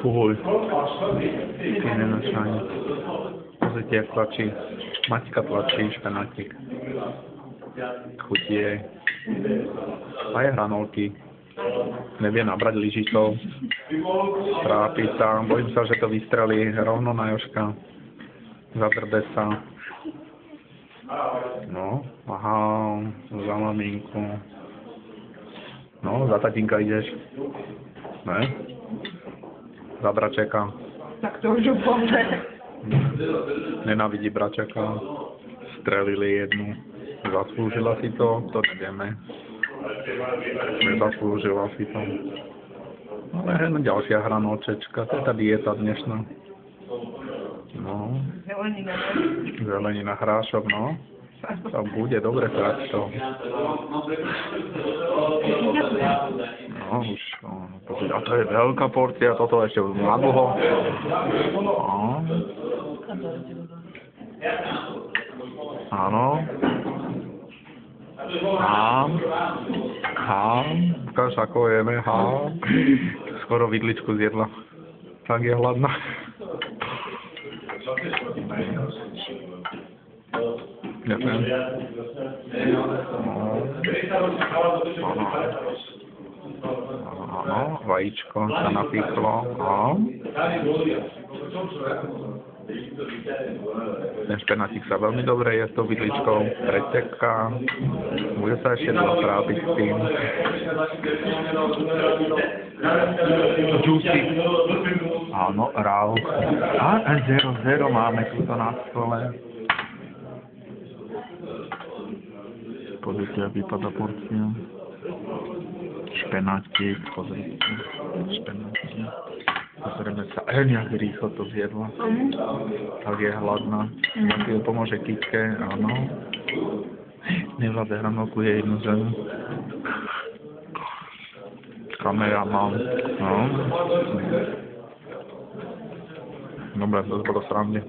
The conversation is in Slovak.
Fuj. Ty nenačanie. Pozrite, jak tlačí. Maťka tlačí špenátik. Chutí jej. A je hranolky. Nevie nabrať lyžičkou. Trápi sa. Bojím sa, že to vystrelí rovno na Jožka. Zadrbe sa. No, aha, za maminku. No, za tatínka ideš. Ne? Za bračeka. Tak to už úplne. Nenávidí bračeka. Strelili jednu. Zaslúžila si to? To nevieme. Nezaslúžila si to. Ale ďalšia hranolčečka. To je tá dieta dnešná. No. Zelenina, hrášok, no. To bude dobre trať to. No už, a to je veľká porcia, toto ešte na dlho. No. Áno. Ukáž, ako jeme, Skoro vidličku zjedla. Tak je hladná. Ďakujem. Áno, vajíčko sa napíchlo. Ten špenátik sa veľmi dobre je s tou vidličkou, preteká. Bude sa ešte dlho trápiť s tým. Juicy. Áno, rau. A 0-0 máme tuto na stole. Pozrite, jak vypadá porcia. Špenátik, pozrite. Špenátik. Pozrieme sa, nejak rýchlo to zjedla. Tak je hladná. Tak ju pomôže kytke, áno. Nevládze hranolku, je jednu ženu. Kameraman, no. Dobre, to bolo srande.